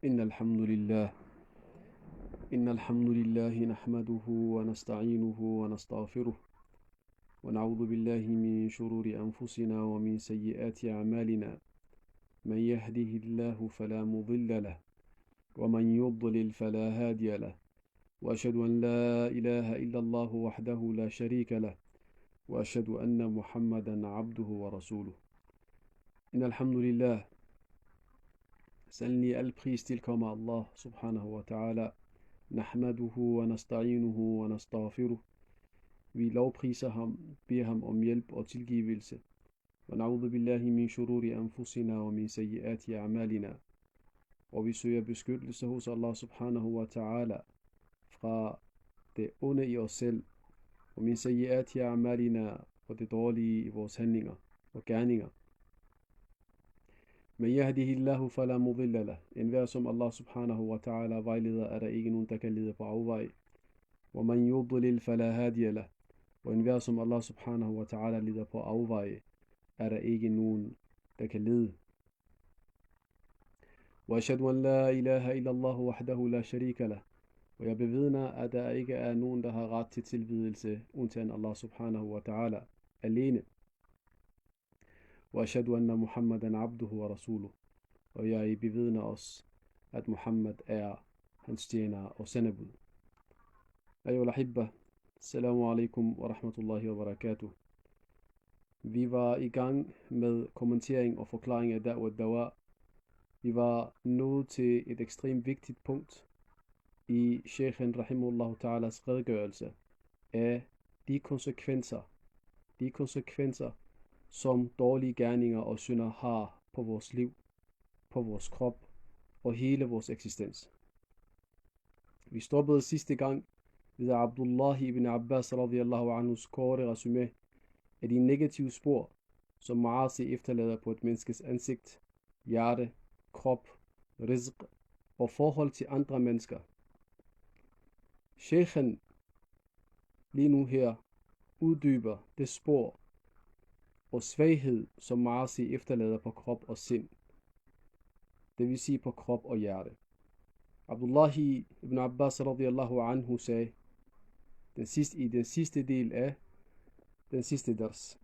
إن الحمد لله إن الحمد لله نحمده ونستعينه ونستغفره ونعوذ بالله من شرور أنفسنا ومن سيئات أعمالنا من يهده الله فلا مضل له ومن يضلل فلا هادي له وأشهد أن لا إله إلا الله وحده لا شريك له وأشهد أن محمدا عبده ورسوله. إن الحمد لله. Sandelig al pris tilkommer Allah subhanahu wa ta'ala. Nahmaduhu wa nasta'inuhu wa nastaghfiruh. Vi lovpriser ham, beder ham om hjælp og tilgivelse. Wa na'udhu billahi min shururi anfusina wa min sayyiati a'malina. Og vi søger beskyttelse hos Allah subhanahu wa ta'ala fra det onde i os selv, og min sayyiati a'malina, og det dårlige i vores handlinger og gerninger. Men yahdihillahu fala mudilla lah. Enhver som Allah subhanahu wa ta'ala vejleder, er der ikke nogen, der kan lede på afvej. Wa man yudlil fala hadiya lah. Og enhver som Allah subhanahu wa ta'ala leder på afvej, er der ikke nogen, der kan lede. Wa ashhadu an la ilaha illallah wahdahu la sharika lah. Og jeg bevidner, at der ikke er nogen, der har ret til tilbedelse, undtagen Allah subhanahu wa ta'ala alene. وأشهد أن محمدا عبده ورسوله. Og jeg bevidner os, at Muhammad er hans tjener og sendebud. Ayyuhal ahibba, assalamu alaikum wa rahmatullahi wa barakatuh. Vi var i gang med kommentering og forklaring af Da'wa Dawa. Vi var nået til et ekstremt vigtigt punkt i Sheikhen rahimahullah ta'alas redegørelse af de konsekvenser, som dårlige gerninger og synder har på vores liv, på vores krop og hele vores eksistens. Vi stoppede sidste gang ved Abdullah ibn Abbas radiyallahu anhus korte resume af de negative spor, som ma'asi efterlader på et menneskes ansigt, hjerte, krop, rizq og forhold til andre mennesker. Sheikhen lige nu her uddyber det spor og svaghed, som ma'asi efterlader på krop og sind. Det vil sige på krop og hjerte. Abdullah ibn Abbas radiyallahu anhu sagde i den sidste del af den sidste ders.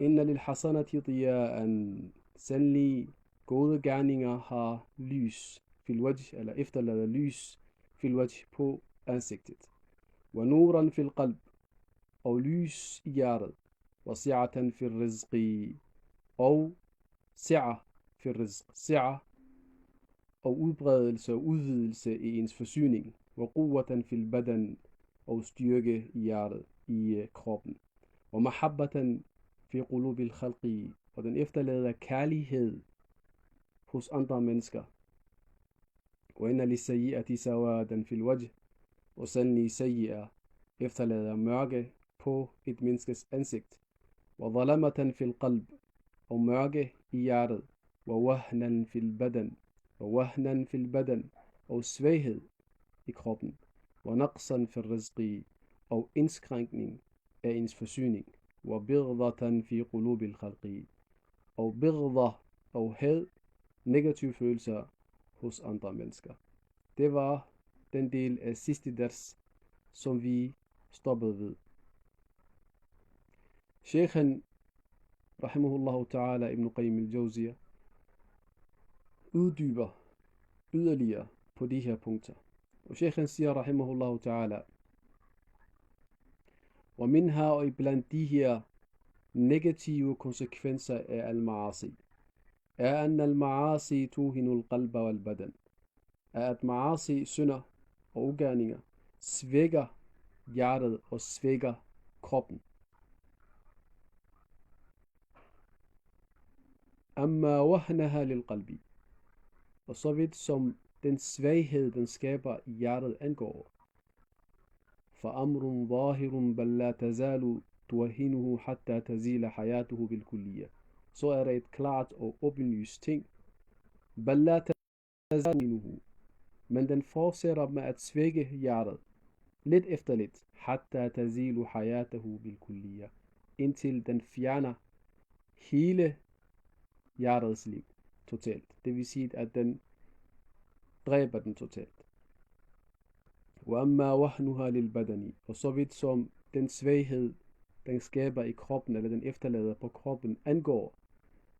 Inna lil hasanati diya'an. Sandelig gode gerninger har lys fil wajh, eller efterlader lys fil wajh på ansigtet. Wa nuran fil qalb. Og lys i hjertet. وسعة في الرزق og سعة في الرزق. سعة og udbredelse og udvidelse i ens forsyning. وقوة في البدن og styrke i hjertet, i kroppen. ومحبة في قلوب الخلق. Og den efterlader kærlighed hos andre mennesker. وإن للسيئة سوادا في الوجه. Og sandelig sayyi'er efterlader mørke på et menneskes ansigt. وظلمة في القلب. og mørke i hjertet. ووهنا في البدن. ووهنا في البدن. og svaghed i kroppen. ونقصا في الرزق. og indskrænkning af ens forsyning. وبغضة في قلوب الخلق. og بغضة og had, negative følelser hos andre mennesker. Det var den del af sidste ders, som vi stoppede ved. Sheikhen rahimahullahu ta'ala ibn Qayyim al-Jawziyah uddyber yderligere på de her punkter. Og Sheikhen siger rahimahullahu ta'ala, og minha, og iblandt de her negative konsekvenser af al-ma'asi, er an al-ma'asi tuhinu al-qalba wal-badan, er at ma'asi, synder og ugerninger svækker hjertet og svækker kroppen. Amma wahnaha lil qalbi. Og så vidt som den svaghed, den skaber i hjertet angår. For amrun zahirun bal la tazalu tuwahinuhu hatta tazila hayatuhu bil kulliyah. Så er der et klart og åbenlyst ting. Bal la tazalu. Men den fortsætter med at svække hjertet. Lidt efter lidt. Hatta tazilu hayatuhu bil kulliyah. Indtil den fjerner hele hjertets liv. totalt. Det vil sige, at den dræber den totalt. وَأَمَّا وَحْنُهَا لِلْبَدَنِ. Og så vidt som den svaghed, den skaber i kroppen, eller den efterlader på kroppen, angår,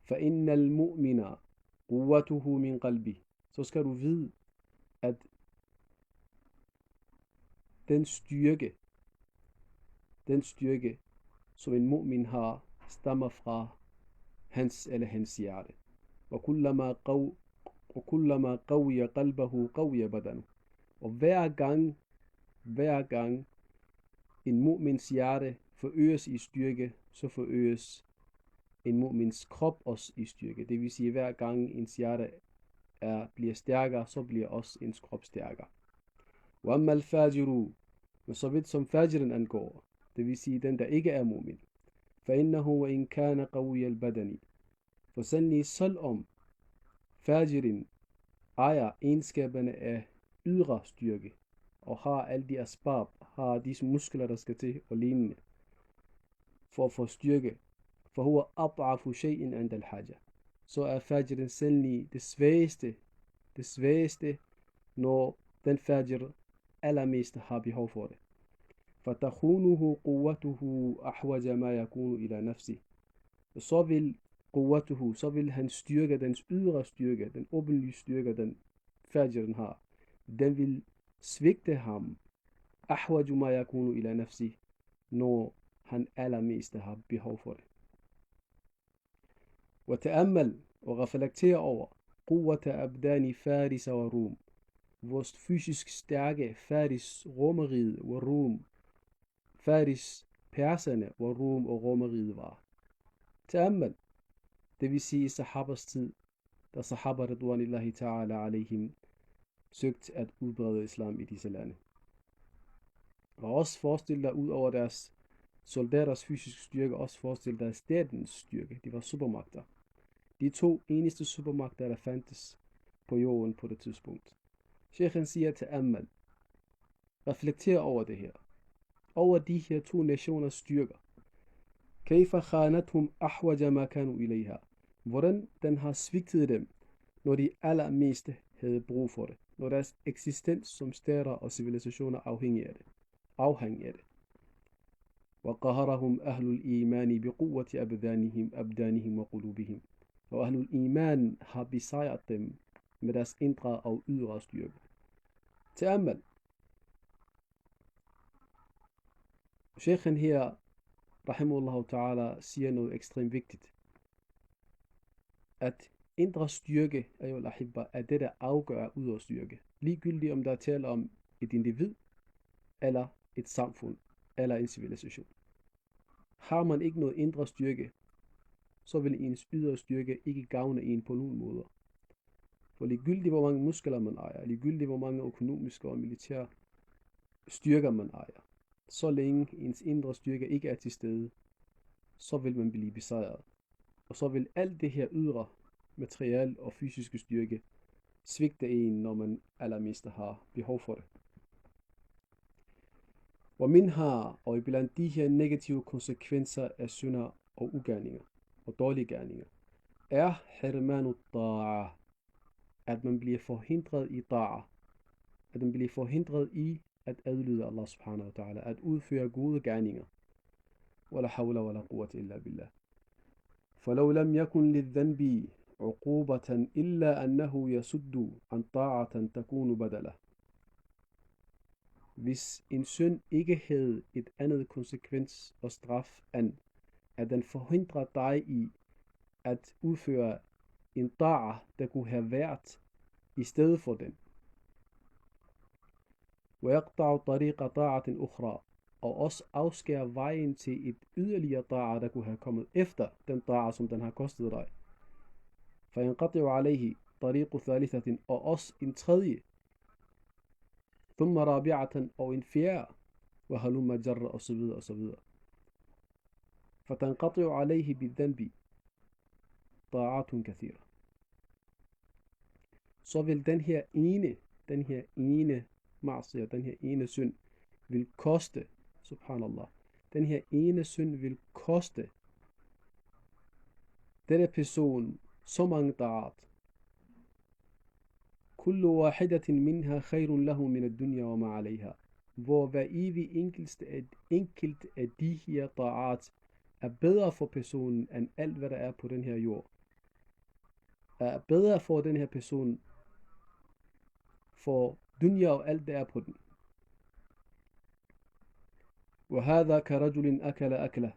فَإِنَّ الْمُؤْمِنَ قُوَّتُهُ مِنْ قَلْبِهِ. Så skal du vide, at den styrke, som en mu'min har, stammer fra hans eller hans hjerte. وَكُلَّمَا قَوِّيَ قَلْبَهُ قَوِّيَ بَدَنُهُ. Og hver gang en mu'mins hjerte forøges i styrke, så forøges en mu'mins krop også i styrke. Det vil sige, hver gang ens hjerte bliver stærkere, så bliver også ens krop stærkere. وَأَمَّا الْفَاجِرُ. Men så vidt som fajren angår, det vil sige den, der ikke er mu'min, فَإِنَّهُ وَإِنْ كَانَ قَوِّيَ الْبَدَنِ. For sandelig selvom fajren ejer egenskaberne af ydre styrke, og har alle de asbab, har disse muskler, der skal til, og lignende, for at få styrke, فَهُوَ أَضْعَفُ شَيْءٍ عِنْدَ الْحَاجَةِ. Så er fajren sandelig det svageste, når den fajr allermest har behov for det. فَتَخُونُهُ قُوَّتُهُ أَحْوَجَ مَا يَكُونُ إِلَى نَفْسِهِ. Så vil hans styrke, dens ydre styrke, den åbenlyse styrke, den fajren har, den vil svigte ham, أَحْوَجُ مَا يَكُونُ إِلَى نَفْسِهِ, når han allermest har behov for det. وَتَأَمَّلْ. Og reflekter over قُوَّةَ أَبْدَانِ فَارِسَ وَرُوم. Vores fysisk stærke Faris Romeriet og Rum, Faris perserne og Rum og Romeriet var. Ta'ammal. Det vil sige i sahabas tid, da sahaba radwanillahi ta'ala alayhim søgt at udbrede islam i disse lande. Og også forestil dig ud over deres soldaters fysiske styrke, også forestil dig statens styrke. De var supermagter. De to eneste supermagter, der fandtes på jorden på det tidspunkt. Sheikhen siger til Ammal, reflekter over det her. Over de her to nationers styrker. Kayfa khanatuhum ahwaja ma kanu ilayha. Hvordan den har svigtet dem, når de allermest havde brug for det. Når deres eksistens som stater og civilisationer afhængig af det. وقهرهم أهل الإيمان بقوة أبدانهم وقلوبهم. Og Ahlul Iman har besejret dem med deres indre og ydre styrke. Ta'ammal. Sheikhen her, rahimahullah ta'ala, siger noget ekstremt vigtigt. At indre styrke, er det, der afgør ydre styrke. Ligegyldigt om der er tale om et individ, eller et samfund, eller en civilisation. Har man ikke noget indre styrke, så vil ens ydre styrke ikke gavne en på nogen måder. For ligegyldigt hvor mange muskler man ejer, ligegyldigt hvor mange økonomiske og militære styrker man ejer, så længe ens indre styrke ikke er til stede, så vil man blive besejret. Og så vil alt det her ydre materiel og fysiske styrke svigte en, når man allermest har behov for det. Og og iblandt de her negative konsekvenser af synder og ugerninger og dårlige gerninger, er hirmanu ta'a, at man bliver forhindret i ta'a, at man bliver forhindret i at adlyde Allah subhanahu wa ta'ala, at udføre gode gerninger. Wala hawla wala quwwata illa billah. فلو لم يكن للذنب عقوبة إلا أنه يسد عن طاعة تكون بدله. Hvis en synd ikke havde et andet konsekvens og straf, end at den forhindrer dig i at udføre en ta'a, der kunne have været i stedet for den. ويقطع طريق طاعة أخرى. Og også afskærer vejen til et yderligere ta'a, der kunne have kommet efter den ta'a, som den har kostet dig. فينقطع عليه طريق ثالثة. Og også en tredje. ثم رابعة. Og en fjerde. وهلم جر. Og så videre og så videre. فتنقطع عليه بالذنب طاعات كثيرة. Så vil den her ene ma'siyah, den her ene synd, vil koste, subhanallah, den her ene synd vil koste denne person så mange ta'at, كل واحدة منها خير له من الدنيا وما عليها. Hvor hver evig enkelt af de her ta'at er bedre for personen end alt, hvad der er på den her jord. Er bedre for den her person for dunya og alt, der er på den. وَهَذَا كَرَجُلٍ أَكَلَ أَكْلَهُ.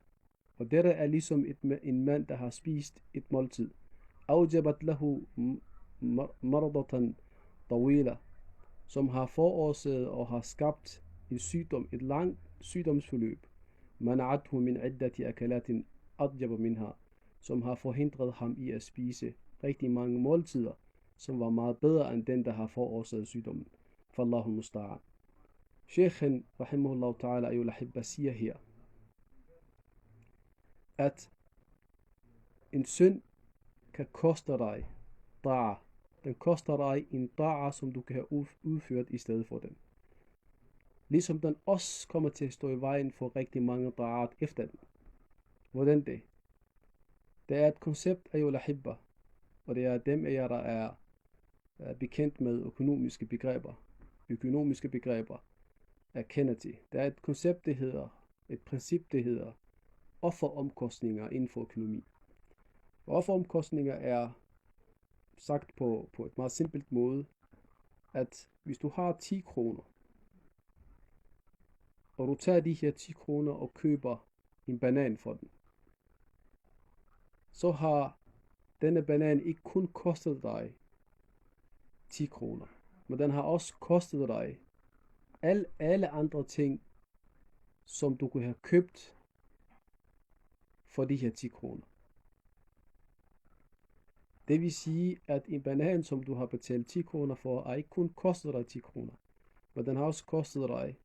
Og dette er ligesom en mand, der har spist et måltid. أَوْجَبَتْ لَهُ مَرْضَةً طَوِيلًا. Som har forårsaget og har skabt en sygdom, et langt sygdomsforløb. مَنَعَتْهُ مِنْ عِدَّةِ أَكَلَاتٍ أَطْيَبَ مِنْهَا. Som har forhindret ham i at spise rigtig mange måltider, som var meget bedre end den, der har forårsaget sygdommen. Fallahu musta'an. Sheikhen, rahimahullah ta'ala, ayul ahibba, siger her, at en synd kan koste dig da'a. Den koster dig en da'a, som du kan have udført i stedet for den. Ligesom den også kommer til at stå i vejen for rigtig mange da'at efter den. Hvordan det? Det er et koncept af ayul ahibba, og det er dem af jer, der er bekendt med økonomiske begreber, erkender til. Der er et koncept, et princip, det hedder offeromkostninger inden for økonomi. Og offeromkostninger er sagt på et meget simpelt måde, at hvis du har 10 kroner, og du tager de her 10 kroner og køber en banan for den, så har denne banan ikke kun kostet dig 10 kroner, men den har også kostet dig alle andre ting, som du kunne have købt for de her 10 kroner. Det vil sige, at en banan, som du har betalt 10 kroner for, er ikke kun kostet dig 10 kroner, men den har også kostet dig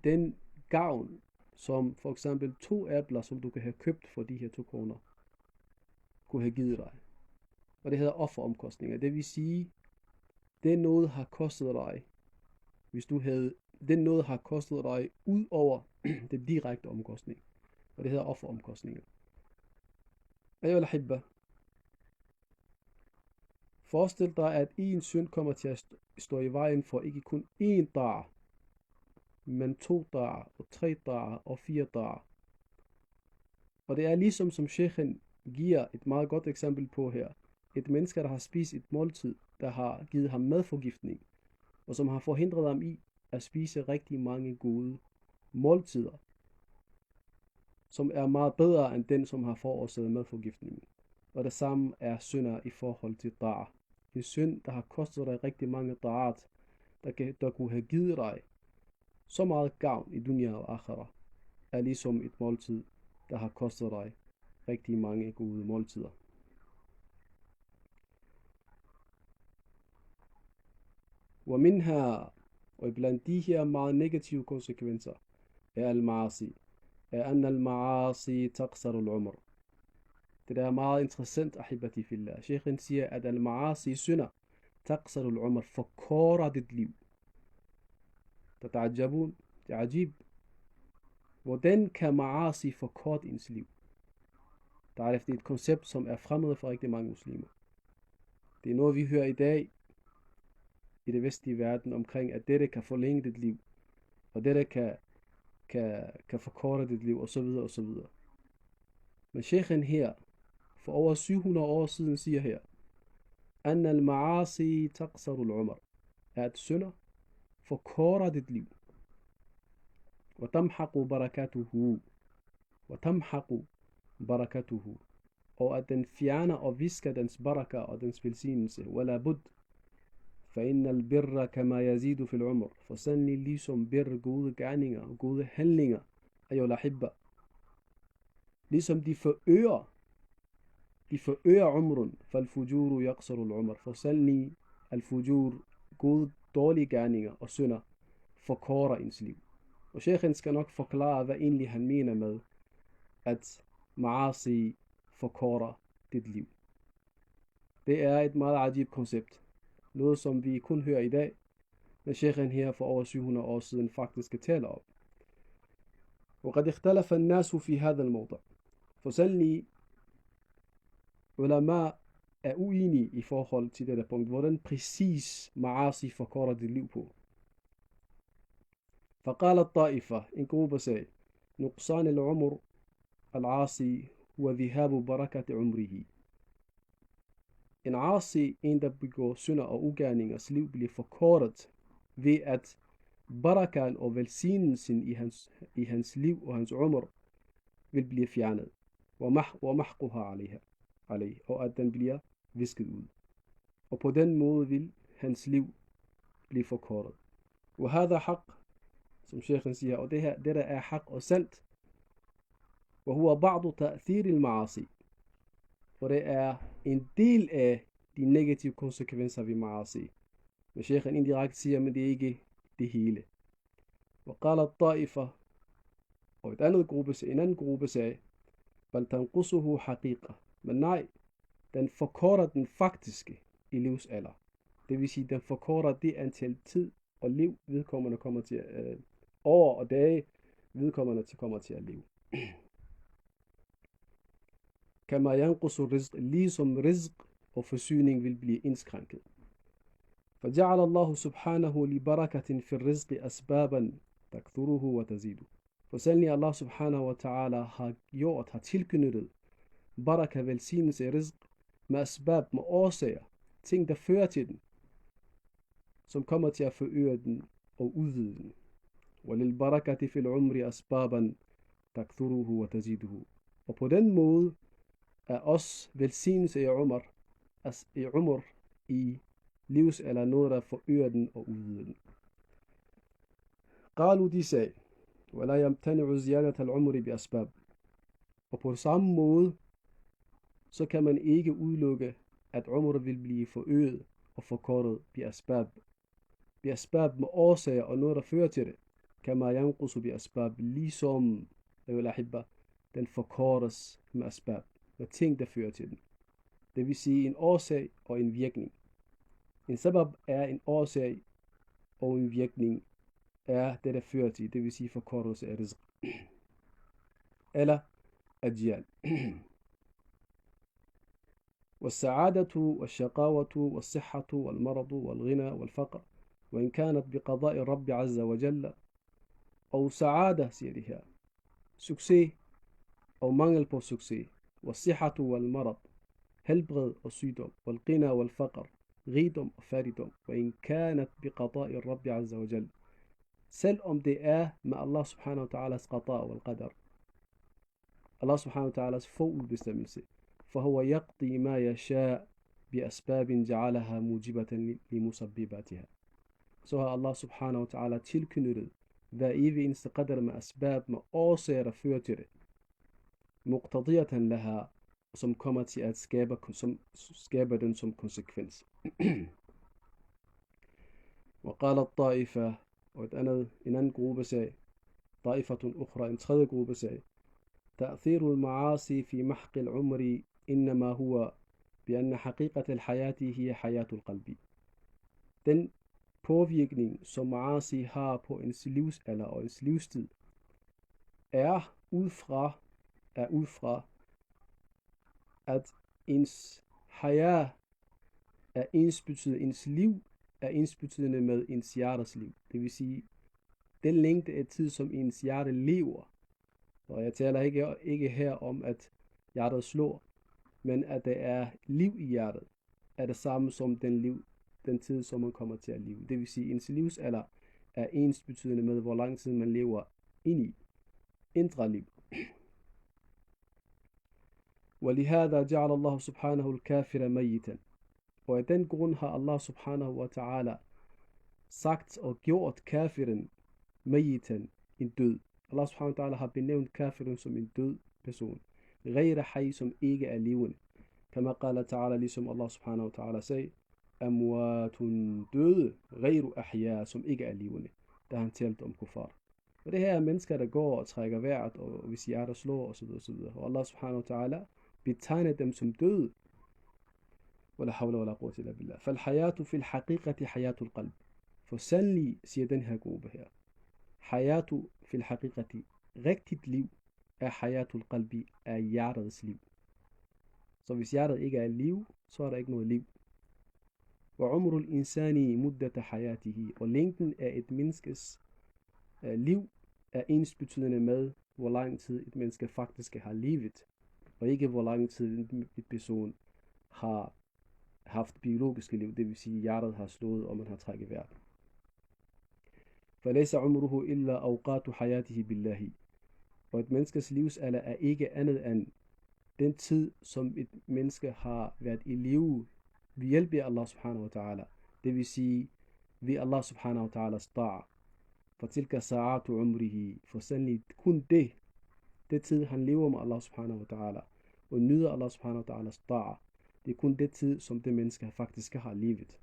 den gavn, som for eksempel 2 æbler, som du kan have købt for de her 2 kroner, kunne have givet dig. Og det hedder offeromkostninger. Det vil sige, det noget har kostet dig, den noget har kostet dig ud over det direkte omkostning. Og det hedder offeromkostninger. Ayuha al-ahibba, forestil dig, at en synd kommer til at stå i vejen for ikke kun 1 da'a, men 2 da'a, og 3 da'a, og 4 da'a. Og det er ligesom som Sheikhen giver et meget godt eksempel på her. Et menneske, der har spist et måltid, der har givet ham madforgiftning, og som har forhindret ham i at spise rigtig mange gode måltider, som er meget bedre end den, som har forårsaget madforgiftningen. Og det samme er synder i forhold til da'a. En synd, der har kostet dig rigtig mange da'at, der kunne have givet dig så meget gavn i dunya og akhira, er ligesom et måltid, der har kostet dig rigtig mange gode måltider. ومنها, og blandt de her meget negative konsekvenser er al-ma'asi, أن المعاصي تقصر العمر. Det er meget interessant, ahibati fillah. Sheikhen siger, at al-ma'asi, synder, تقصر العمر, forkorter dit liv. Tatajabun, det er ajib. Hvordan kan ma'asi forkorte ens liv? Der er et koncept, som er fremmed for rigtig mange muslimer. Det er noget, vi hører i dag i det vestlige verden omkring, at dette kan forlænge dit liv, og dette kan forkorte dit liv, osv. osv. Men Sheikhen her, for over 700 år siden, siger her, أن المعاصي تقصر العمر, at synder forkorter dit liv. وتمحق بركته, og at den fjerner og visker dens baraka og dens velsignelse. ولا بد, فإن البر كما يزيد في العمر, for sandelig ligesom bir, gode gerninger og gode handlinger, ayuha al-ahibba, ligesom de forøger umrun, فالفجور يقصر العمر, for sandelig al-fujur, gode dårlige gerninger og synder, forkorter ens liv. Og Sheikhen skal nok forklare, hvad egentlig han mener med, at ma'asi forkorter dit liv. Det er et meget ajib koncept. Noget, som vi kun hører i dag, men Sheikhen her for over 700 år siden faktisk taler om. وقد اختلف الناس في هذا الموضوع. For sandelig ulama er uenige i forhold til dette punkt. Hvordan præcis ma'asi forkorter dit liv på? فقال الطائفة en gruppe sagde نقصان العمر العاصي هو ذهاب بركة عمره. En asi, en der begår synder og ugerningers liv, bliver forkortet ved at barakan og velsignelsen i hans liv og hans umr vil blive fjernet. ومحقها عليه, og at den bliver visket ud. Og på den måde vil hans liv blive forkortet. وهذا حق, som sheikhen siger, og det der er haq og sandt. وهو بعض تأثير المعاصي, og det er en del af de negative konsekvenser ved ma'asi. Men sheikhen indirekte siger, men det er ikke det hele. وقال الطائفة, og en anden gruppe sagde, بل تنقصه حقيقة, men nej, den forkorter den faktiske i livsalder. Det vil sige, den forkorter det antal tid og liv, vedkommende kommer til år og dage, vedkommende kommer til at leve. كما ينقص الرزق, ligesom rizq og forsyning vil blive indskrænket. فجعل الله سبحانه لبركة في الرزق أسبابا تكثره وتزيد. For sandelig Allah subhanahu wa ta'ala har tilknyttet baraka, velsignelse i rizq, med asbab, med årsager, ting der fører til den, som kommer til at forøge den og udvide den. وَلِلْبَرَكَةِ فِي الْعُمْرِ أَسْبَابًا تَكْثُرُهُ وَتَزِيدُهُ. Og på den måde er også velsignelse i umr i livs eller noget, der forøger den og udvider den. قالوا, de sagde, ولا يمتنع زيادة العمر بأسباب. Og på samme måde, så kan man ikke udelukke, at umr vil blive forøget og forkortet بأسباب med årsager og noget, der fører til det. كما ينقص بأسباب, ligesom den forkortes med asbab, med ting, der fører til den. Det vil sige en årsag og en virkning. En sabab er en årsag, og en virkning er det, der fører til, det vil sige forkortelse af rizq. Eller ajal. والسعادة والشقاوة والصحة والمرض والغنى والفقر وإن كانت بقضاء الرب عز وجل. Og saada, siger de her, succes og mangel på succes, والصحة والمرض, helbred og sygdom, والغنى والفقر, rigdom og fattigdom, وإن كانت بقضاء الرب عز وجل, selv om det er med Allah subhanahu wa ta'alas qada wal qadar, Allah subhanahu wa ta'alas forudbestemmelse, فهو يقضي ما يشاء بأسباب جعلها موجبة لمسبباتها. Så har Allah subhanahu wa ta'ala tilknyttet hver evig eneste qadar med asbab, med årsager, der fører til det. Muqtadiyatan laha, som kommer til at skabe den som konsekvens. وقال الطائفة, og en anden gruppe sagde, طائفة أخرى, en tredje gruppe sagde, تأثير المعاصي في محق العمر إنما هو بأن حقيقة الحياة هي حياة القلب. Den påvirkning, som ma'asi har på ens livsalder og ens livstid, er ud fra, at ens haya er ensbetydende, ens liv er ensbetydende med ens hjertes liv. Det vil sige, den længde af tid, som ens hjerte lever, og jeg taler ikke her om, at hjertet slår, men at der er liv i hjertet, er det samme som den tid, som man kommer til at leve. Det vil sige, at ens livsalder er ensbetydende med, hvor lang tid man lever ind i. Indre liv. ولهذا جعل الله سبحانه الكافر ميتا. Og af den grund har Allah subhanahu wa ta'ala sagt og gjort kafiren mayitan, en død. Allah subhanahu wa ta'ala har benævnt kafiren som en død person. غير حي, som ikke er levende. كما قال تعالى, ligesom Allah subhanahu wa ta'ala sagde, amwatun, døde, غير أحياء, som ikke er levende. Da han talte om kuffar. Og det her er mennesker, der går og trækker vejret, og hvis hjerter slår, osv. Og Allah subhanahu wa ta'ala betegner dem som døde. ولا حول ولا قوة إلا بالله. فالحياة في الحقيقة حياة القلب. For sandelig, siger den her gruppe her, hayatu fil haqiqati, rigtigt liv er hayatul qalbi, er hjertets liv. Så hvis hjertet ikke er i liv, så er der ikke noget liv. وعمر الإنسان مدة حياته, og længden af et menneskes liv er ensbetydende med, hvor lang tid et menneske faktisk har levet, og ikke hvor lang tid en person har haft biologiske liv, det vil sige hjertet har slået, og man har trækket vejret. فليس عمره إلا أوقات حياته بالله, og et menneskes livsalder er ikke andet end den tid, som et menneske har været i live ved hjælp af Allah subhanahu wa ta'ala, det vil sige ved Allah subhanahu wa ta'alas ta'a. فَتِلْكَ سَاعَاتُ عُمْرِهِ, for sandelig kun det tid han lever med Allah subhanahu wa ta'ala, og nyder Allah subhanahu wa ta'alas ta'a, det er kun det tid, som det menneske faktisk har levet.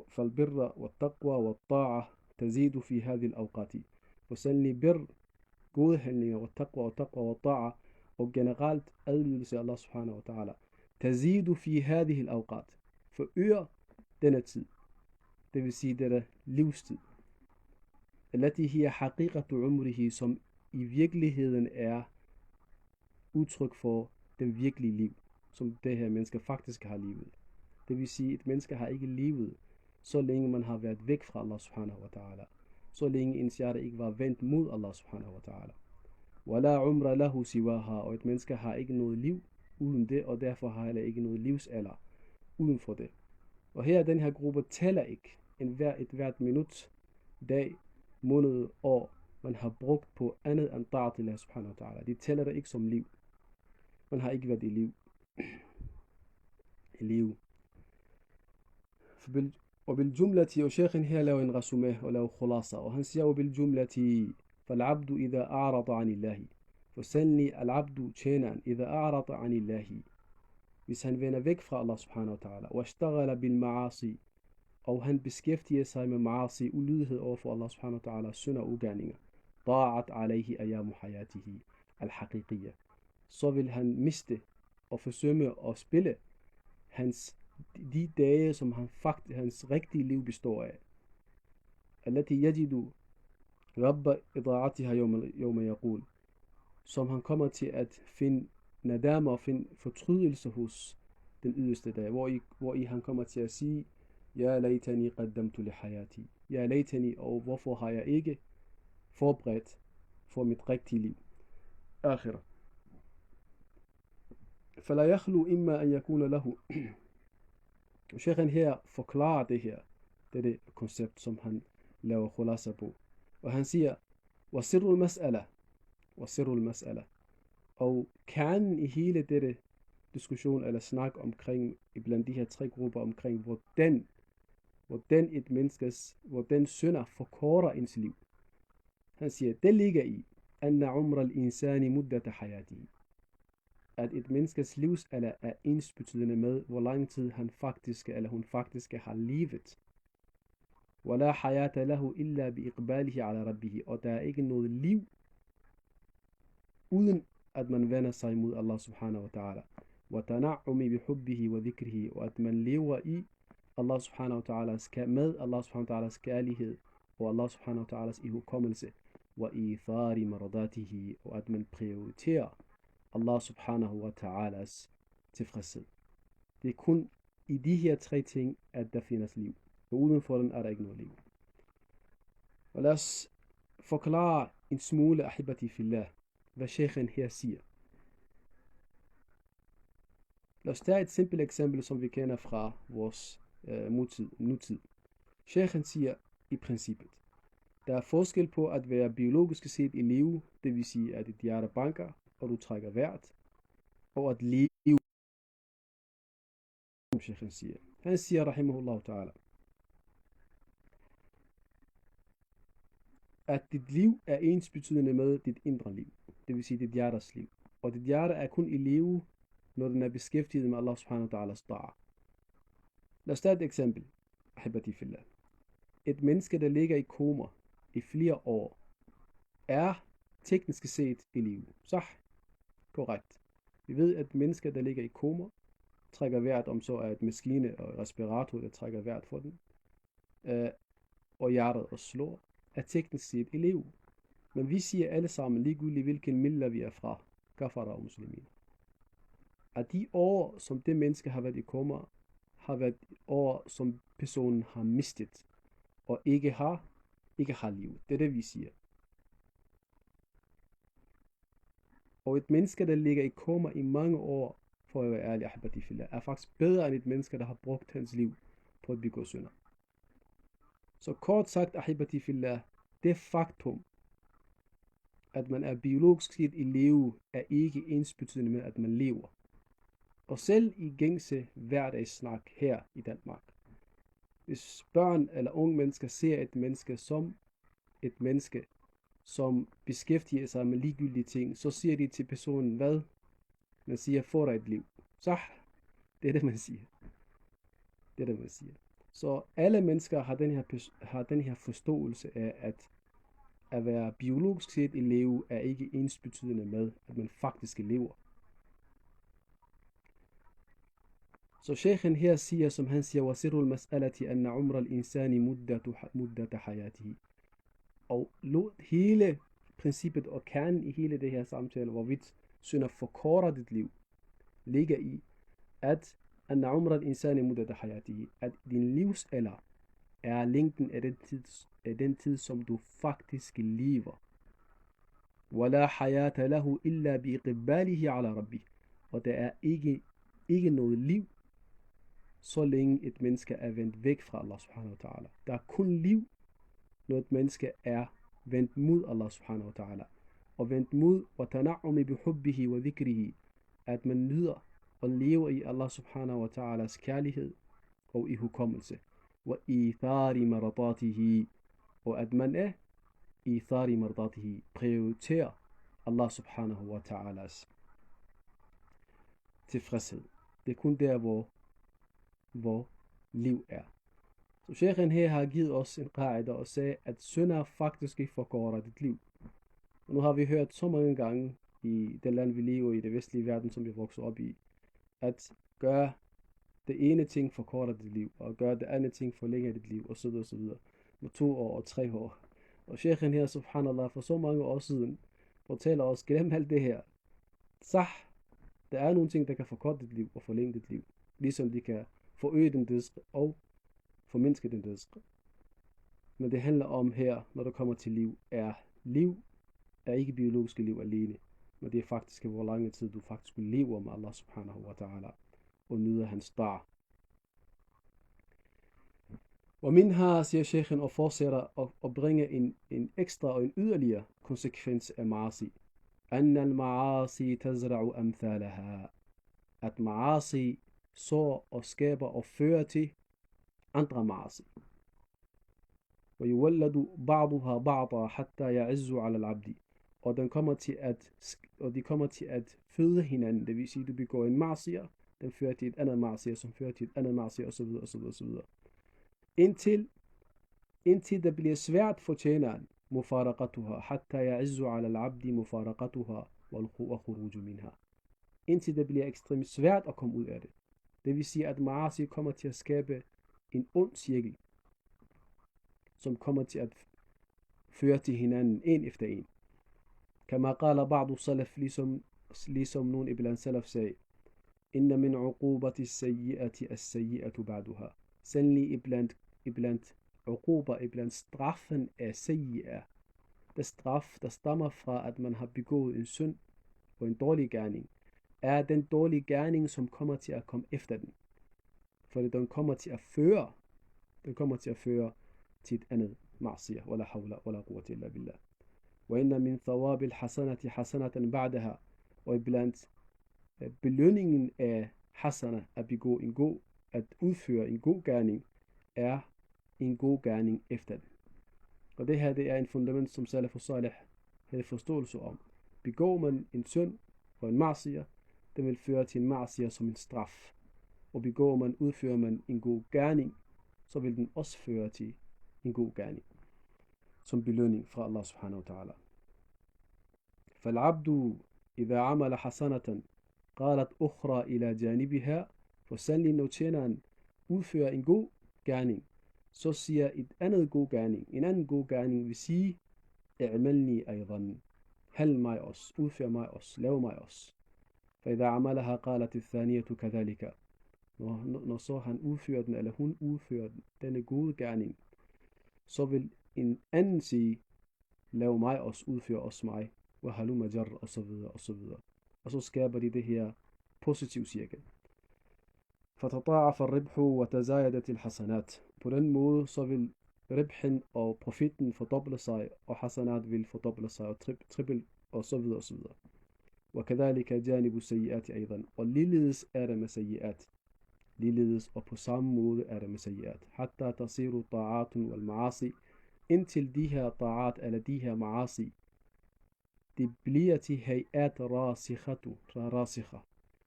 فالبر والتقوى والطاعة تزيد في هذه الأوقات, for sandelig gode handlinger, og taqwa og ta'a, og generelt adlydelse af Allah subhanahu wa ta'ala, tazidu fi hadhihi al-awqat, forøger denne tid, det vil sige denne livstid, allati hiya haqiqatu umrihi, som i virkeligheden er udtryk for den virkelige liv, som det her menneske faktisk har levet. Det vil sige, at et menneske har ikke levet, så længe man har været væk fra Allah subhanahu wa ta'ala, så længe ens hjerte ikke var vendt mod Allah subhanahu wa ta'ala. Wala umra lahu siwaha, og et menneske har ikke noget liv uden det, og derfor har heller ikke noget livsalder uden for det. Og her den her gruppe tæller ikke et hvert minut, dag, måned, år, man har brugt på andet end ta'at Allah subhanahu wa ta'ala. De tæller det ikke som liv. Man har ikke været i liv. وبالجملة, og شيخen her laver en resumé og laver khulasa, og han siger وبالجملة فالعبد إذا أعرض عن الله, for sandelig al-abdu tjeneren إذا أعرض عن الله, hvis han vender væk fra Allah subhanahu wa ta'ala, واشتغل بالمعاصي, og han beskæftiger sig med ma'asi, ulydighed over for Allah subhanahu wa ta'ala, synder og ugerninger, ضاعت عليه أيام حياته الحقيقية, så vil han miste og forsømme og spille de dage, som hans rigtige liv består af. التي يجد رب إضاعتها يوم يقول, som han kommer til at finde nadama og finde fortrydelse hos den yderste dag, hvor i han kommer til at sige, ja laytani qaddamtu li hayati, ja laytani, og hvorfor har jeg ikke forberedt for mit rigtige liv. Akhira. فلا يخلو إما أن يكون له. Sheikhen her forklarer dette koncept, som han laver khulasa på. Og han siger, wasirul mas'ala, og kernen i hele dette diskussion eller snak omkring, iblandt de her tre grupper omkring, hvordan synder forkorter ens liv. Han siger, det ligger i, anna umra al-insani muddata hayatihi, at et menneskes livsalder er ensbetydende med, hvor lang tid han faktisk eller hun faktisk har levet. وَلَا حَيَاةَ لَهُ إِلَّا بِإِقْبَالِهِ عَلَى رَبِّهِ, og der er ikke noget liv, uden at man vender sig mod Allah subhanahu wa ta'ala. وَتَنَعُّمِ بِحُبِّهِ وَذِكْرِهِ, og at man lever i Allah subhanahu wa ta'ala, med Allah subhanahu wa ta'alas kærlighed, og Allah subhanahu wa ta'alas ihukommelse, وَإِيثَارِ مَرَضَاتِهِ, og at man prioriterer Allah subhanahu wa ta'alas tilfredshed. Det er kun i de her tre ting, at der findes liv. Og uden for den er der ikke noget liv. Og lad os forklare en smule, ahibati fillah, hvad sheikhen her siger. Lad os tage et simpelt eksempel, som vi kender fra vores nutid. Sheikhen siger i princippet, der er forskel på at være biologisk set i live, det vil sige, at dit hjerte banker, og du trækker vejret, og at leve, som sheikhen siger. Han siger, rahimahullah ta'ala, at dit liv er ensbetydende med dit indre liv, det vil sige dit hjertes liv. Og dit hjerte er kun i live, når den er beskæftiget med Allah subhanahu wa ta'alas ta'a. Lad os tage et eksempel. Ahibati fillah. Et menneske, der ligger i koma i flere år, er teknisk set i live. Så korrekt. Vi ved, at mennesker, der ligger i koma, trækker vejret, om så er et maskine og respirator, der trækker vejret for den, og hjertet og slår, er teknisk set i live. Men vi siger alle sammen, ligegyldigt hvilken milla vi er fra, kafara og muslimin. at de år, som det menneske har været i koma, har været år, som personen har mistet, og ikke har liv. Det er det, vi siger. Og et menneske, der ligger i koma i mange år, for at være ærlig, ahbati fillah, er faktisk bedre end et menneske, der har brugt hans liv på at begå synder. Så kort sagt, ahbati fillah, det faktum, at man er biologisk set i live, er ikke ensbetydende med, at man lever. Og selv i gængse hverdagssnak her i Danmark, hvis børn eller unge mennesker ser et menneske, som beskæftiger sig med ligegyldige ting, så siger de til personen, hvad? Man siger, få dig et liv. Så det er det, man siger. Det er det, man siger. Så alle mennesker har den her forståelse af, at være biologisk set i live, er ikke ensbetydende med, at man faktisk lever. Så sheikhen her siger, som han siger, وَسِرُّ الْمَسْأَلَةِ أَنَّ عُمْرَ الْإِنسَانِ مُدَّةَ حَيَاتِهِ. Og hele princippet og kernen i hele det her samtale, hvorvidt synder forkorter dit liv, ligger i, at أَنَّ عُمْرَ الْإِنسَانِ مُدَّةَ حَيَاتِهِ, at din livsalder er længden af den tid, som du faktisk lever. وَلَا حَيَاةَ لَهُ إِلَّا بِإِقْبَالِهِ عَلَى رَبِّهِ. Og der er ikke noget liv, så længe et menneske er vendt væk fra Allah subhanahu wa ta'ala. Der er kun liv, når et menneske er vendt mod Allah subhanahu wa ta'ala. Og vendt mod وَتَنَعُّمِ بِحُبِّهِ وَذِكْرِهِ, at man nyder og lever i Allah subhanahu wa ta'alas kærlighed og i hukommelse. وَإِيثَارِ مَرَضَاتِهِ, og at man er إِيثَارِ مَرْضَاتِهِ, prioriterer Allah subhanahu wa ta'alas tilfredshed. Det er kun der, hvor liv er. Så sheikhen her har givet os en qaida og sagde, at synder faktisk ikke forkorter dit liv. Og nu har vi hørt så mange gange i det land, vi lever i, det vestlige verden, som vi vokser op i, at gøre det ene ting forkorter dit liv, og gøre det andet ting forlænger dit liv, osv. osv. Med 2 år og 3 år. Og sheikhen her, subhanallah, for så mange år siden, fortæller os, glem alt det her. Der er nogle ting, der kan forkorte dit liv og forlænge dit liv. Ligesom de kan forøge din rizq og formindske din rizq. Men det handler om her, når det kommer til liv er ikke biologiske liv alene, men det er faktisk, hvor lange tid du faktisk lever med Allah subhanahu wa ta'ala og nyder hans dar. Og minha, siger sheikhen, og fortsætter at bringe en ekstra og en yderligere konsekvens af ma'asi. أن المعاصي تزرع أمثالها, at ma'asi sår og skaber og fører til andre ma'asi. ويولد بعضها بعضا حتى يعز على العبد, og de kommer til at føde hinanden, det vil sige, du begår en ma'asiya, den fører til et andet ma'asiya, som fører til et andet ma'asiya, osv. Indtil det bliver svært for tjeneren, مفارقتها حتى يعز على العبد مفارقتها والخروج منها. Indtil det bliver ekstremt svært at komme ud af det. Det vil sige, at ma'asi kommer til at skabe en ond cirkel, som kommer til at føre til hinanden en efter en. كما قال بعض السلف, ligesom nogen iblandt salaf sagde, إن من عقوبة السيئة بعدها. Sandelig iblandt iblandt straffen af sayyi'ah. Det straf, der stammer fra, at man har begået en synd og en dårlig gerning, er den dårlige gerning, som kommer til at komme efter den. For den kommer til at føre til et andet ma'siyah. Wala hawla wala quwwata illa billah. Wa inna min thawab al-hasanati hasanatan ba'daha. Og iblandt belønningen af hasana, at udføre en god gerning, er en god gerning efter den. Og det her, det er en fundament, som Salaf og Salih havde forståelse om. Begår man en synd og en ma'siyah, den vil føre til en ma'siyah som en straf. Og udfører man en god gerning, så vil den også føre til en god gerning som belønning fra Allah subhanahu wa ta'ala. فالعبد إذا عمل حسنة قالت أخرى إلى جانبها. For sandelig, når tjeneren udfører en god gerning, så siger en anden god gerning vil sige, اعملني أيضا, udfør mig også, lav mig også. فإذا عملها قالت الثانية كذلك. Når så han udfører den, eller hun udfører denne gode gerning, så vil en anden sige, lav mig også, udfør også mig, og haluma jar, og så videre, og så videre. Og så skaber de det her positiv cirkel. فتضاعف الربح وتزايدت الحسنات. På den måde så vil ribhen og profitten fordoble sig, og hasanat vil fordoble sig, og trippel, og så videre, og så videre. وكذلك جانب السيئات أيضا. Og ligeledes er det med sayyiat. Ligeledes og på samme måde er det med sayyiat. حتى تصير طاعات والمعاصي. Indtil de her ta'at, eller de her ma'asi, det bliver til hayat rasikha,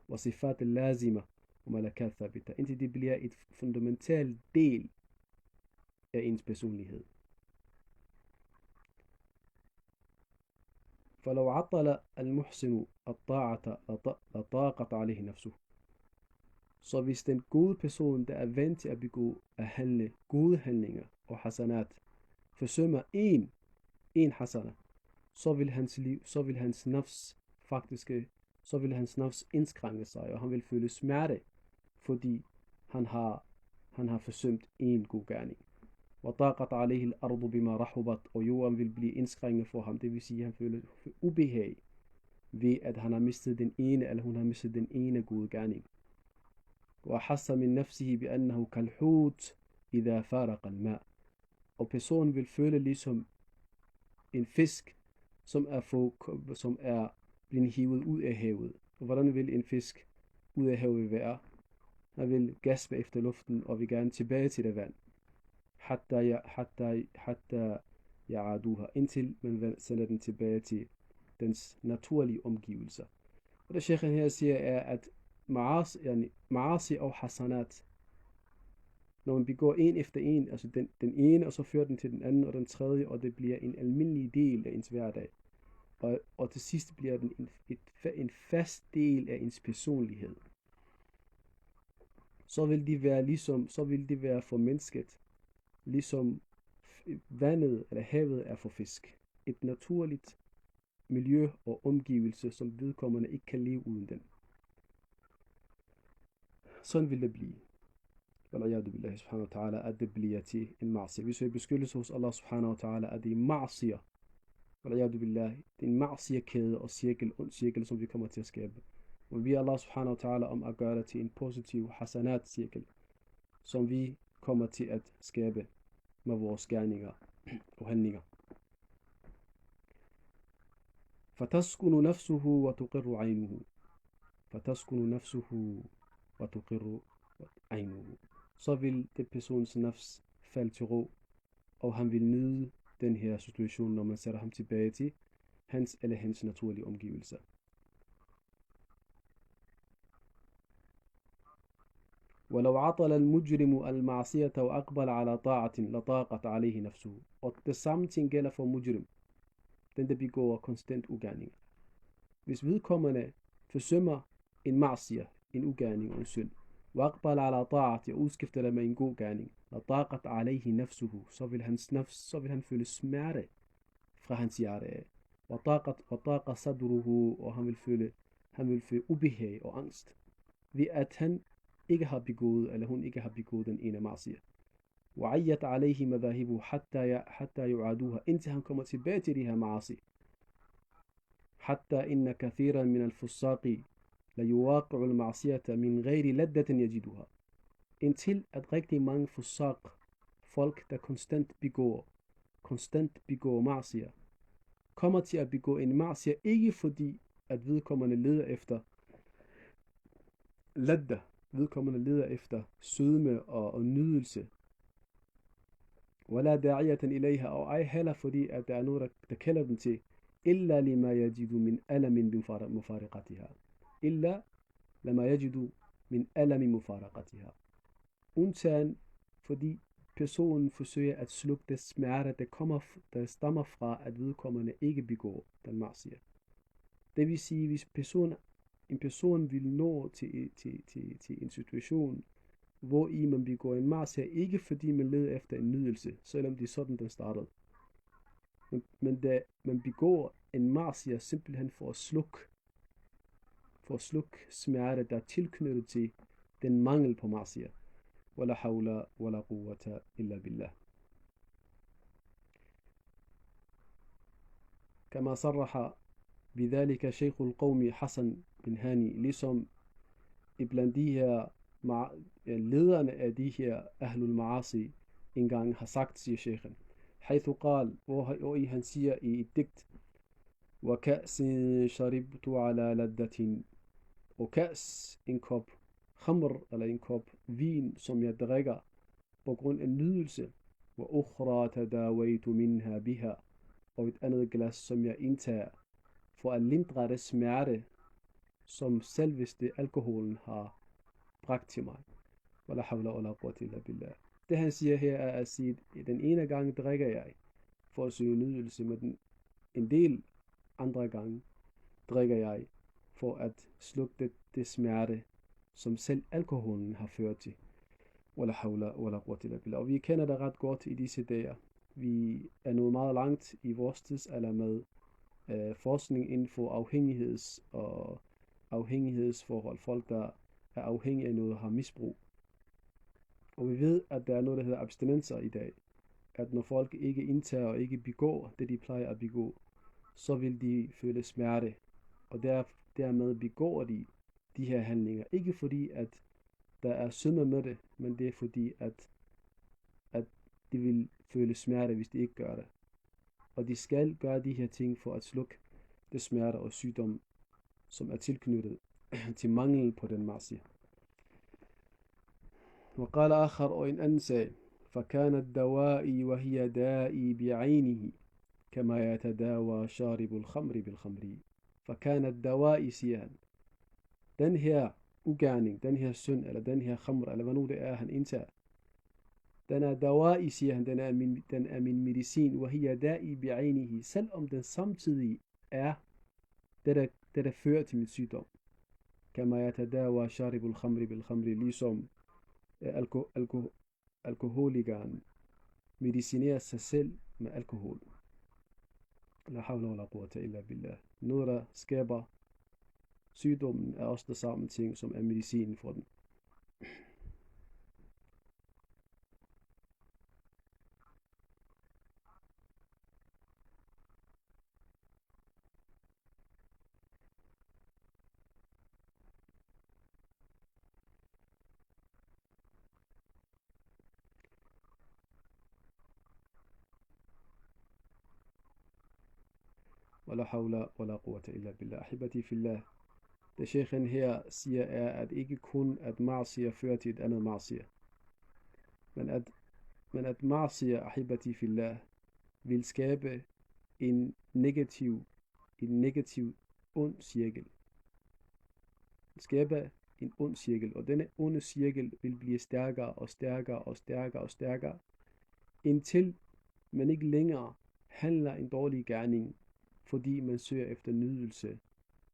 og sifat lazima, og malakat thabita. Indtil det bliver et fundamentalt del af ens personlighed. فلو عطل المحسن الطاعة لطاقت عليه نفسه. Så hvis den gode person, der er vant til at begå at handle gode handlinger og hasanat, forsømmer en hasana, så vil hans nafs faktisk, så vil hans nafs indskrænke sig, og han vil føle smerte, fordi han har forsømt en god gerning. وطاقت عليه الأرض بما رحبت, og jorden vil blive indskrænket for ham, det vil sige, at han føler ubehag ved, at han har mistet den ene, eller hun har mistet den ene gode gerning. وحس من نفسه بأنه كالحوت إذا فارق الماء. Og personen vil føle ligesom en fisk, som er blevet hivet ud af havet. Og hvordan vil en fisk ud af havet være? Han vil gaspe efter luften, og vil gerne tilbage til det vand. Hatta ya'aduha, indtil man sender den tilbage til dens naturlige omgivelser. Og det Sheikhen her siger er, at ma'asi og hasanat, når man begår en efter en, altså den ene, og så fører den til den anden og den tredje, og det bliver en almindelig del af ens hverdag. Og til sidst bliver den en fast del af ens personlighed. Så vil de være for mennesket, ligesom vandet eller havet er for fisk. Et naturligt miljø og omgivelse, som vedkommende ikke kan leve uden den. Sådan vil det blive. Wal'iyadu billahi subhanahu wa ta'ala, at det bliver til en ma'asiyah. Hvis vi beskyldelse hos Allah subhanahu wa ta'ala, at det er ma'asiyah. Wal'iyadu billahi, det er en ma'asiyah-kæde og ond cirkel, som vi kommer til at skabe. Og vi beder Allah subhanahu wa ta'ala om at gøre det til en positiv hasanat-cirkel, som vi kommer til at skabe med vores gerninger og handlinger. فَتَسْكُنُ نَفْسُهُ وَتُقِرُّ عَيْنُهُ. فَتَسْكُنُ نَفْسُهُ وَتُقِرُّ عَيْنُهُ. Så vil det persons nafs falde til ro, og han vil nyde den her situation, når man sætter ham tilbage til hans eller hendes naturlige omgivelser. ولو عطل المجرم المعصية وأقبل على طاعة لطاقت عليه نفسه. Og det samme ting gælder for mujrim, den der begår konstant ugerninger. Hvis vedkommende forsømmer en ma'siyah, en ugerning og en synd, وأقبل على طاعة, og udskifter det med en god gerning, لطاقت عليه نفسه, så vil han føle smerte fra hans hjerte af. وطاق صدره, og han vil føle ubehag og angst ved at han ikke har begået, eller hun ikke har begået den ene ma'siyah. وعيت عليه مذاهبه حتى يعادوها, indtil han kommer tilbage til de her ma'asi. حتى إن كثيرا من الفساق ليواقع المعصية من غير لذة يجدها. Indtil at rigtig mange fusaq, folk der konstant begår ma'siyah, kommer til at begå en ma'siyah, ikke fordi at vedkommende leder efter ladda, vedkommende leder efter sødme og nydelse, ولا داعية إليها, og ej heller fordi at der er noget der kalder dem til, إلا لما يجد من ألم بمفارقتها, إلا لما يجد من ألم مفارقتها, undtagen fordi personen forsøger at slukke det smerte, der stammer fra at vedkommende ikke begår den ma'siyah. Det vil sige, hvis en person vil nå til en situation, hvor i man begår en ma'siyah, ikke fordi man leder efter en nydelse, selvom det er sådan, den startede. Men da man begår en ma'siyah simpelthen for at slukke for sluk smerte, der er tilknyttet til den mangel på ma'siyah. Wala hawla wala quwwata illa billah. كما صرح بذلك شيخ القوم حسن بن هاني, ligesom iblandt de her lederne af de her ahlul ma'asi engang har sagt, siger sheikhen, حيث قال, hvor i han siger i et digt, وكأس شربت على لذة, og ka's, en kop khamr, eller en kop vin, som jeg drikker på grund af nydelse, وأخرى تداويت منها بها, og et andet glas, som jeg indtager for at lindre det smerte, som selveste alkoholen har bragt til mig. Wala hawla wala quwwata illa billah. Det han siger her er at sige, at den ene gang drikker jeg for at søge nydelse, men en del andre gange drikker jeg for at slukke det smerte, som selv alkoholen har ført til. Wala hawla wala quwwata illa billah. Og vi kender det ret godt i disse dage. Vi er nået meget langt i vores tidsalder med forskning inden for afhængighedsforhold. Folk, der er afhængige af noget, har misbrug. Og vi ved, at der er noget, der hedder abstinenser i dag. At når folk ikke indtager og ikke begår det, de plejer at begå, så vil de føle smerte. Og dermed begår de her handlinger. Ikke fordi, at der er synd med det, men det er fordi, at de vil føle smerte, hvis de ikke gør det. Og de skal gøre de her ting for at slukke det smerte og sygdom, som er tilknyttet til manglen på den ma'siyah. وقال آخر, og en anden sag, فكان الدواء وهي دائي بعينه كما يتداوى شارب الخمر بالخمر. فكان الدواء, siger han, den her ugerning, den her synd, eller den her khamr, eller hvad nu det er, han indtager, den er dawa'i, siger han, den er min medicin, وهي دائي بعينه, selvom den samtidig er det, der fører til min sygdom. كما يتداوى شارب الخمر بالخمر, ligesom alkoholikeren medicinerer sig selv med alkohol. La hawla wala quwwata illa billah. Noget, der skaber sygdommen, er også det samme ting, som er medicinen for den. Wala hawla wala quwwata illa billah. Ahibati fillah. Det sheikhen her siger er, at ikke kun at ma'siyah fører til et andet ma'siyah, men at ma'siyah, ahibati fillah, vil skabe en negativ ond cirkel. Skabe en ond cirkel, og denne onde cirkel vil blive stærkere og stærkere og stærkere og stærkere, indtil man ikke længere handler en dårlig gerning, fordi man søger efter nydelse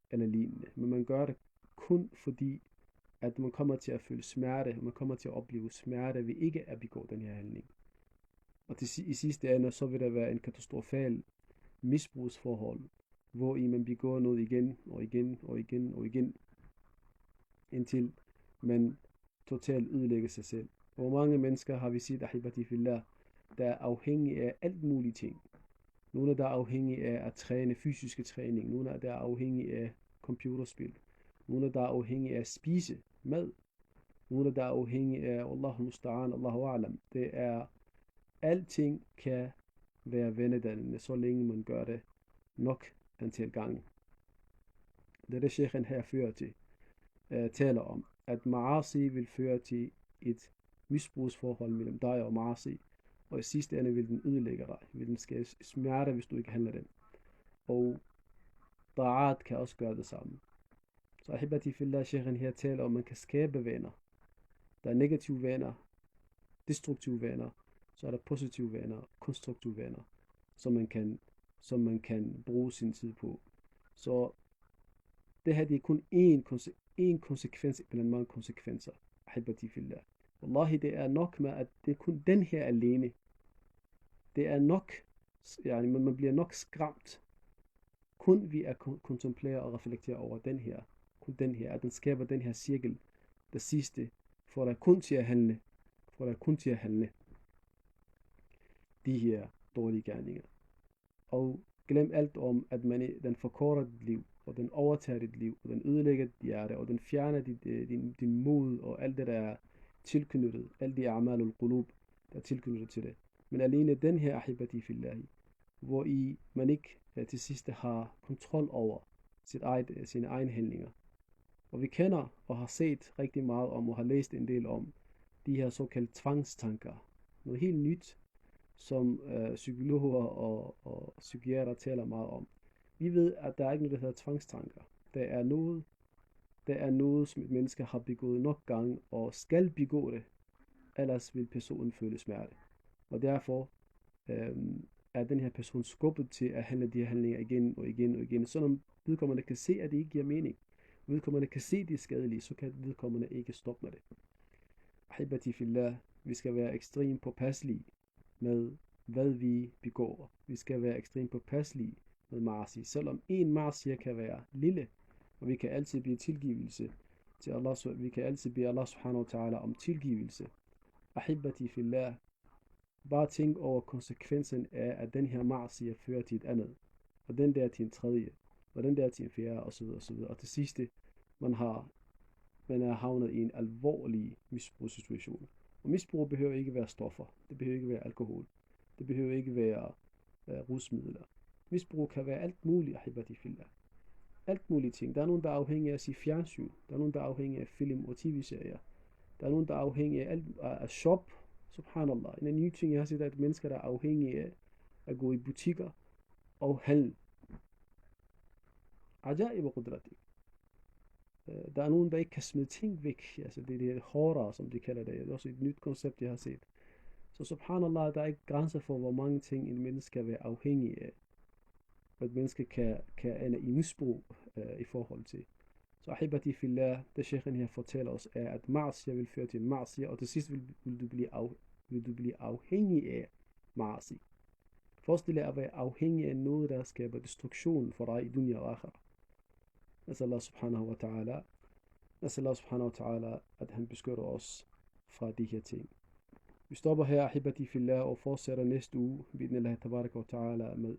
eller lignende. Men man gør det kun fordi, at man kommer til at føle smerte, og man kommer til at opleve smerte ved ikke at begå den her handling. Og i sidste ende, så vil der være en katastrofal misbrugsforhold, hvor i man begår noget igen og igen og igen og igen, indtil man totalt ødelægger sig selv. Hvor mange mennesker har vi set, ahibati fillah, der er afhængige af alt mulige ting. Nogle, der er afhængige af at træne fysiske træning. Nogle, der er afhængige af computerspil. Nogle, der er afhængige af at spise mad. Nogle, der er afhængige af Allahu musta'an, Allahu a'lam. Det er, alting kan være vennedannende, så længe man gør det nok antal gange. Det er det, sheikhen her fører til, taler om. At ma'asi vil føre til et misbrugsforhold mellem dig og ma'asi. Og i sidste ende vil den ødelægge dig. Vil den skabe smerte, hvis du ikke handler den. Og da'at kan også gøre det samme. Så ahibati fillah, sheikhen her taler om, at man kan skabe vaner. Der er negative vaner, destruktive vaner, så er der positive vaner, konstruktive vaner, som man kan bruge sin tid på. Så det her, det er kun én konsekvens blandt mange konsekvenser. Ahibati fillah. Wallahi, det er nok med, at det er kun den her alene. Det er nok, men man bliver nok skræmt, kun ved at kontemplere og reflektere over den her kun den her, at den skaber den her cirkel, det sidste, får dig kun til at handle, de her dårlige gerninger. Og glem alt om, at den forkorter dit liv, og den overtager dit liv, og den ødelægger dit hjerte, og den fjerner din mod, og alt det, der er tilknyttet, alt de amalul qulub, der er tilknyttet til det. Men alene den her ahibati fillahi, hvor i man ikke til sidst har kontrol over sine egne handlinger. Og vi kender og har set rigtig meget om, og har læst en del om, de her såkaldte tvangstanker. Noget helt nyt, som psykologer og psykiater taler meget om. Vi ved, at der er ikke noget, der hedder tvangstanker. Der er noget, som et menneske har begået nok gange, og skal begå det, ellers vil personen føle smerte. Og derfor er den her person skubbet til at handle de her handlinger igen og igen og igen. Så når vedkommende kan se, at det ikke giver mening, vedkommende kan se, at det er skadelige, så kan vedkommende ikke stoppe med det. Ahibati fillah, vi skal være ekstremt påpasselige med, hvad vi begår. Vi skal være ekstremt påpasselige med marsi. Selvom en marsi kan være lille, og vi kan altid bede tilgivelse til Allah, så vi kan altid bede Allah subhanahu wa ta'ala om tilgivelse. Ahibati fillah, bare tænk over konsekvensen af, at den her marsi fører til et andet, og den der til en tredje, og den der til en fjerde, osv. osv. Og til sidste, man er havnet i en alvorlig misbrugssituation. Og misbrug behøver ikke være stoffer, det behøver ikke være alkohol, det behøver ikke være rusmidler. Misbrug kan være alt muligt, ahibati fillah. Alt mulige ting. Der er nogen, der er afhængige af at se fjernsyn. Der er nogen, der er afhængige af film og tv-serier. Der er nogen, der er afhængige af shop. Subhanallah. En af nye ting, jeg har set, er, at mennesker, der er afhængige af at gå i butikker og handle. Ajaib og qudratik. Der er nogen, der ikke kan smide ting væk. Altså det er det hårdere, som de kalder det. Det er også et nyt koncept, jeg har set. Så subhanallah, der er ikke grænser for, hvor mange ting en menneske kan være afhængig af. Og et menneske kan ende i misbrug i forhold til. Så ahibati fillah, det sheikhen her fortæller os, er, at marsiya vil føre til marsiya, og til sidst vil du blive afhængig af marsi. Forestil dig at være afhængig af noget, der skaber destruktion for dig i dunya og akhira. Nas'Allah subhanahu wa ta'ala, at han beskytter os fra de her ting. Vi stopper her, ahibati fillah, og fortsætter næste uge, bidnillah tabaraka wa ta'ala, med